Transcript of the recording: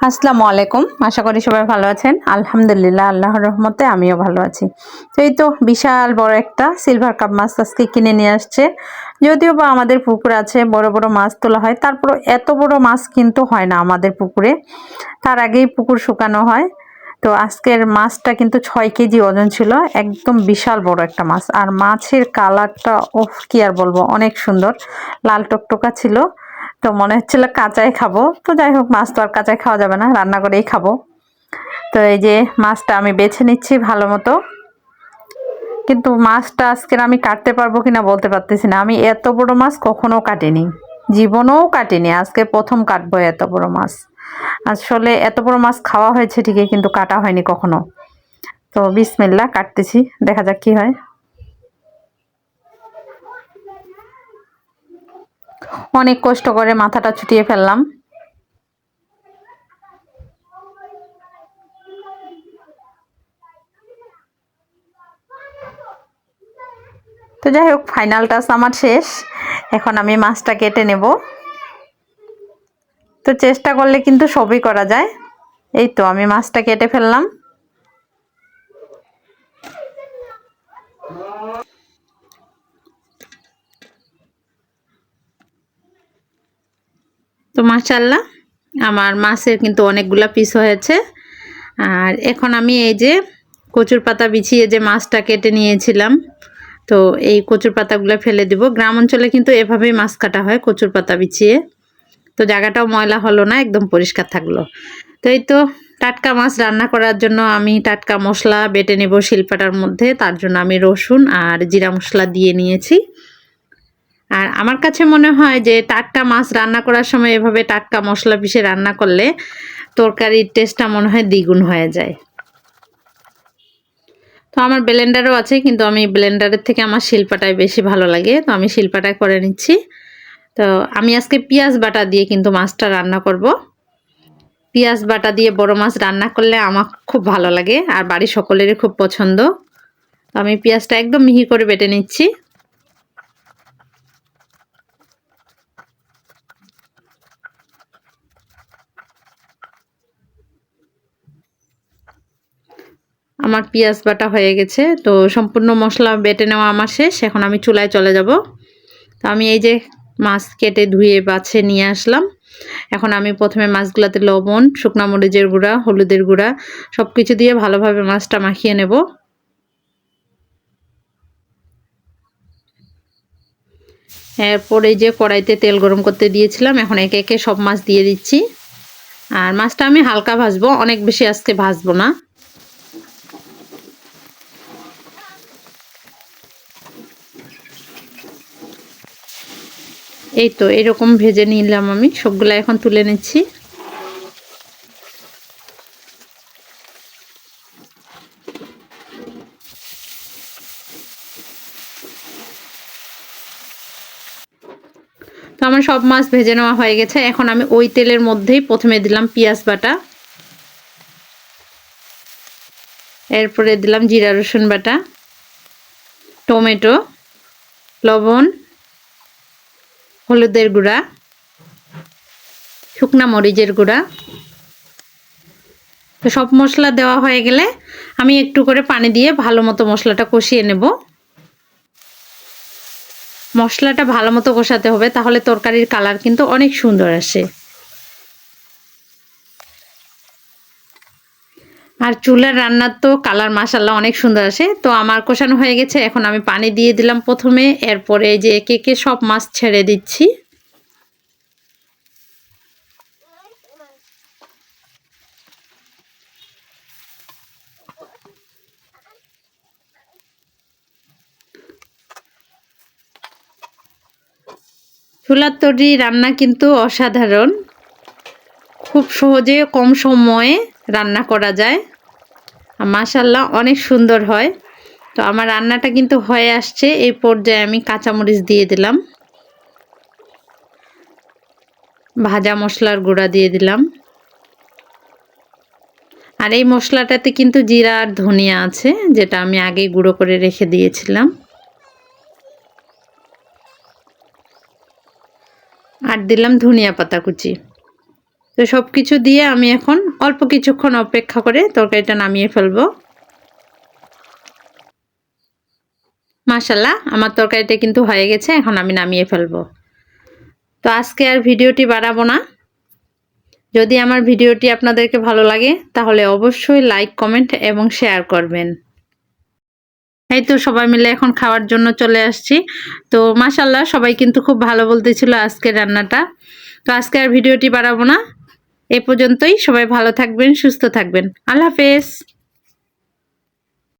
আসসালামু আলাইকুম। আশা করি সবাই ভালো আছেন। আলহামদুলিল্লাহ আল্লাহর রহমতে আমিও ভালো আছি। তো এই তো বিশাল বড় একটা সিলভার কাপ মাছ আজকে কিনে নিয়ে আসছে। যদিও বা আমাদের পুকুর আছে, বড় বড় মাছ তোলা হয়, তারপরও এত বড় মাছ কিন্তু হয় না আমাদের পুকুরে। তার আগেই পুকুর শুকানো হয়। তো আজকের মাছটা কিন্তু 6 কেজি ওজন ছিল, একদম বিশাল বড় একটা মাছ। আর মাছের কালারটা ওফ কি আর বলবো, অনেক সুন্দর, লাল টকটকা ছিল। তো মনে হচ্ছিল কাঁচাই খাবো, তো যাই হোক মাছ তো আর কাঁচাই খাওয়া যাবে না, রান্না করেই খাবো। তো এই যে মাছটা আমি বেছে নিচ্ছি ভালো মতো, কিন্তু মাছটা আজকের আমি কাটতে পারবো কিনা বলতে পারতেছি না। আমি এত বড় মাছ কখনো কাটিনি, জীবনেও কাটিনি, আজকে প্রথম কাটবো এত বড় মাছ। আসলে এত বড় মাছ খাওয়া হয়েছে ঠিকই, কিন্তু কাটা হয়নি কখনো। তো বিসমিল্লাহ, কাটতেছি, দেখা যাক কি হয়। অনেক কষ্ট করে মাথাটা ছুটিয়ে ফেললাম। তো যাই হোক, ফাইনাল টাচ আমার শেষ। এখন আমি মাছটা কেটে নেব। তো চেষ্টা করলে কিন্তু সবই করা যায়। এই তো আমি মাছটা কেটে ফেললাম। তো মাশাআল্লাহ, আমার মাছের কিন্তু অনেকগুলা পিস হয়েছে। আর এখন আমি এই যে কচুর পাতা বিছিয়ে যে মাছটা কেটে নিয়েছিলাম, তো এই কচুর পাতাগুলো ফেলে দিব। গ্রাম অঞ্চলে কিন্তু এভাবেই মাছ কাটা হয়, কচুর পাতা বিছিয়ে। তো জায়গাটাও ময়লা হলো না, একদম পরিষ্কার থাকলো। তো এই তো টাটকা মাছ রান্না করার জন্য আমি টাটকা মশলা বেটে নেব শিলপাটার মধ্যে। তার জন্য আমি রসুন আর জিরা মশলা দিয়ে নিয়েছি। আর আমার কাছে মনে হয় যে টাটকা মাছ রান্না করার সময় এভাবে টাটকা মশলা পিষে রান্না করলে তরকারির টেস্টটা মনে হয় দ্বিগুণ হয়ে যায়। তো আমার ব্লেন্ডারও আছে, কিন্তু আমি ব্লেন্ডারের থেকে আমার শিলপাটায় বেশি ভালো লাগে, তো আমি শিলপাটায় করে নিচ্ছি। তো আমি আজকে পেঁয়াজ বাটা দিয়ে কিন্তু মাছটা রান্না করব। পেঁয়াজ বাটা দিয়ে বড় মাছ রান্না করলে আমার খুব ভালো লাগে, আর বাড়ির সকলেরই খুব পছন্দ। তো আমি পেঁয়াজটা একদম মিহি করে বেটে নিচ্ছি। আমার পেঁয়াজ বাটা হয়ে গেছে, তো সম্পূর্ণ মশলা বেটে নেওয়া আমার শেষ। এখন আমি চুলায় চলে যাব। তো আমি এই যে মাছ কেটে ধুয়ে বাছে নিয়ে আসলাম। এখন আমি প্রথমে মাছগুলোতে লবণ, শুকনা মরিচের গুঁড়া, হলুদের গুঁড়া সব কিছু দিয়ে ভালোভাবে মাছটা মাখিয়ে নেব। এরপর এই যে কড়াইতে তেল গরম করতে দিয়েছিলাম, এখন একে একে সব মাছ দিয়ে দিচ্ছি। আর মাছটা আমি হালকা ভাজবো, অনেক বেশি আজকে ভাজবো না। এই তো এরকম ভেজে নিলাম, আমি সবগুলো এখন তুলে নিচ্ছি। তো আমার সব মাছ ভেজে নেওয়া হয়ে গেছে। এখন আমি ওই তেলের মধ্যেই প্রথমে দিলাম পেঁয়াজ বাটা, এরপরে দিলাম জিরা রসুন বাটা, টমেটো, লবণ, হলুদের গুঁড়া, শুকনা মরিচের গুঁড়া। তো সব মশলা দেওয়া হয়ে গেলে আমি একটু করে পানি দিয়ে ভালো মতো মশলাটা কষিয়ে নেব। মশলাটা ভালো মতো কষাতে হবে, তাহলে তরকারির কালার কিন্তু অনেক সুন্দর আসে। আর চুলার রান্নার তো কালার মাশাআল্লাহ অনেক সুন্দর আসে। তো আমার কষানো হয়ে গেছে, এখন আমি পানি দিয়ে দিলাম প্রথমে, এরপরে যে একে একে সব মাছ ছেড়ে দিচ্ছি। চুলার তৈরি রান্না কিন্তু অসাধারণ, খুব সহজে কম সময়ে রান্না করা যায়, মাশাআল্লাহ অনেক সুন্দর হয়। তো আমার রান্নাটা কিন্তু হয়ে আসছে, এই পর্যায়ে আমি কাঁচামরিচ দিয়ে দিলাম, ভাজা মশলার গুঁড়া দিয়ে দিলাম। আর এই মশলাটাতে কিন্তু জিরা আর ধনিয়া আছে, যেটা আমি আগেই গুঁড়ো করে রেখে দিয়েছিলাম। আর দিলাম ধনিয়া পাতা কুচি। তো সব কিছু দিয়ে আমি এখন অল্প কিছুক্ষণ অপেক্ষা করে তরকারিটা নামিয়ে ফেলবো। মাশাআল্লাহ আমার তরকারিটা কিন্তু হয়ে গেছে, এখন আমি নামিয়ে ফেলবো। তো আজকে আর ভিডিওটি বাড়াবো না। যদি আমার ভিডিওটি আপনাদেরকে ভালো লাগে তাহলে অবশ্যই লাইক, কমেন্ট এবং শেয়ার করবেন। এই তো সবাই মিলে এখন খাওয়ার জন্য চলে আসছি। তো মাশাআল্লাহ সবাই কিন্তু খুব ভালো বলতেছিল আজকের রান্নাটা। তো আজকে আর ভিডিওটি বাড়াবো না, এ পর্যন্তই। সবাই ভালো থাকবেন, সুস্থ থাকবেন। আল্লাহ হাফেজ।